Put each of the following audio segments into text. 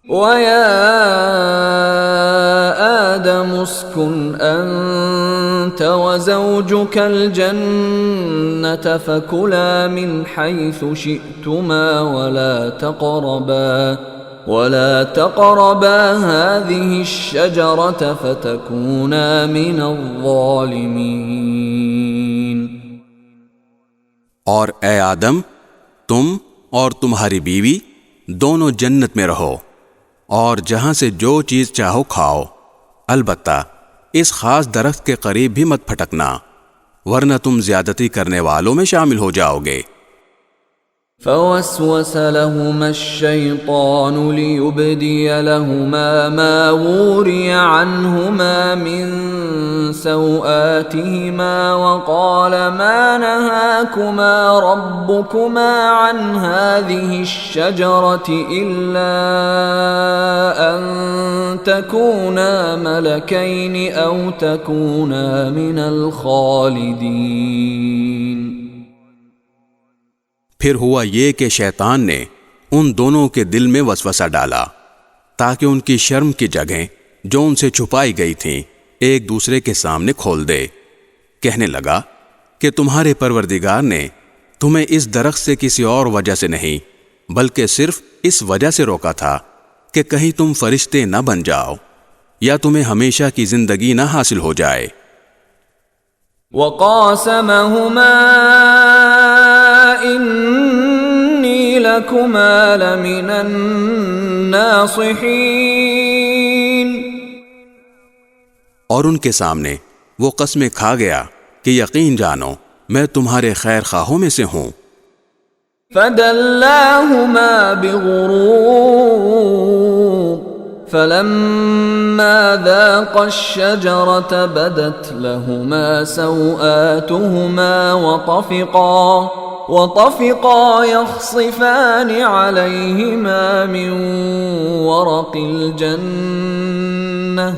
वया आदम उस्कुन अन्त वज़ौजुकल जन्नत फकुला मिन हैसु शि'तुमा वला तक़रबा हाज़िहि अश्शजरत फतकूना मिनज़्ज़ालिमीन। और ए आदम, तुम और तुम्हारी बीवी दोनों जन्नत में रहो और जहां से जो चीज चाहो खाओ, अलबत्ता इस खास दरख्त के करीब भी मत फटकना, वरना तुम ज्यादती करने वालों में शामिल हो जाओगे। फवस्वस लहुमा अश्शैतानु लियुब्दिय लहुमा मा वुरिया अन्हुमा मिन सौआतिहिमा वक़ाल मा नहाकुमा रब्बुकुमा अन हाज़िहि अश्शजरति इल्ला अन तकूना मलकैनि औ तकूना मिनल खालिदीन। फिर हुआ ये कि शैतान ने उन दोनों के दिल में वसवसा डाला ताकि उनकी शर्म की जगह जो उनसे छुपाई गई थीं एक दूसरे के सामने खोल दे। कहने लगा कि तुम्हारे परवरदिगार ने तुम्हें इस दरख्त से किसी और वजह से नहीं बल्कि सिर्फ इस वजह से रोका था कि कहीं तुम फरिश्ते न बन जाओ या तुम्हें हमेशा की जिंदगी न हासिल हो जाए। वक़ासमहुमा इन्नी लकुमा लमिनन नासिहीन। और उनके सामने वो कसमें खा गया कि यकीन जानो मैं तुम्हारे खैर खाहों में से हूं। फदल्लाहुमा बिगुरूर फलम्मा ज़ाक़ा अश्शजरत बदत लहुमा सौआतुहुमा वतफ़िक़ा यख़सिफ़ानि अलैहिमा मिन वरक़िल जन्नह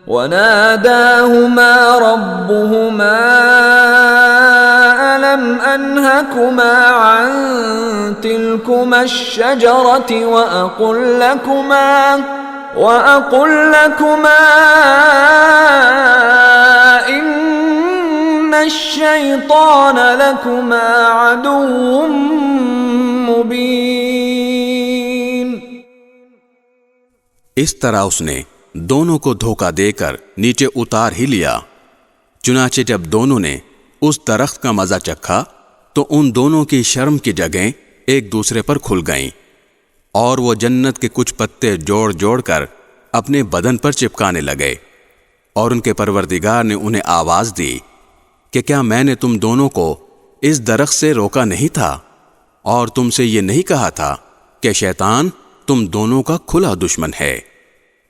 वनादाहुमा रब्बुहुमा अलम अनहकुमा अन तिलकुमा अश्शजरति व अक़ुल लकुमा इन्न अश्शैतान लकुमा अदुव्वुम मुबीन। इस तरह उसने दोनों को धोखा देकर नीचे उतार ही लिया। चुनाचे जब दोनों ने उस दरख्त का मजा चखा तो उन दोनों की शर्म की जगह एक दूसरे पर खुल गईं और वो जन्नत के कुछ पत्ते जोड़ जोड़ कर अपने बदन पर चिपकाने लगे। और उनके परवरदिगार ने उन्हें आवाज दी कि क्या मैंने तुम दोनों को इस दरख्त से रोका नहीं था और तुमसे ये नहीं कहा था कि शैतान तुम दोनों का खुला दुश्मन है।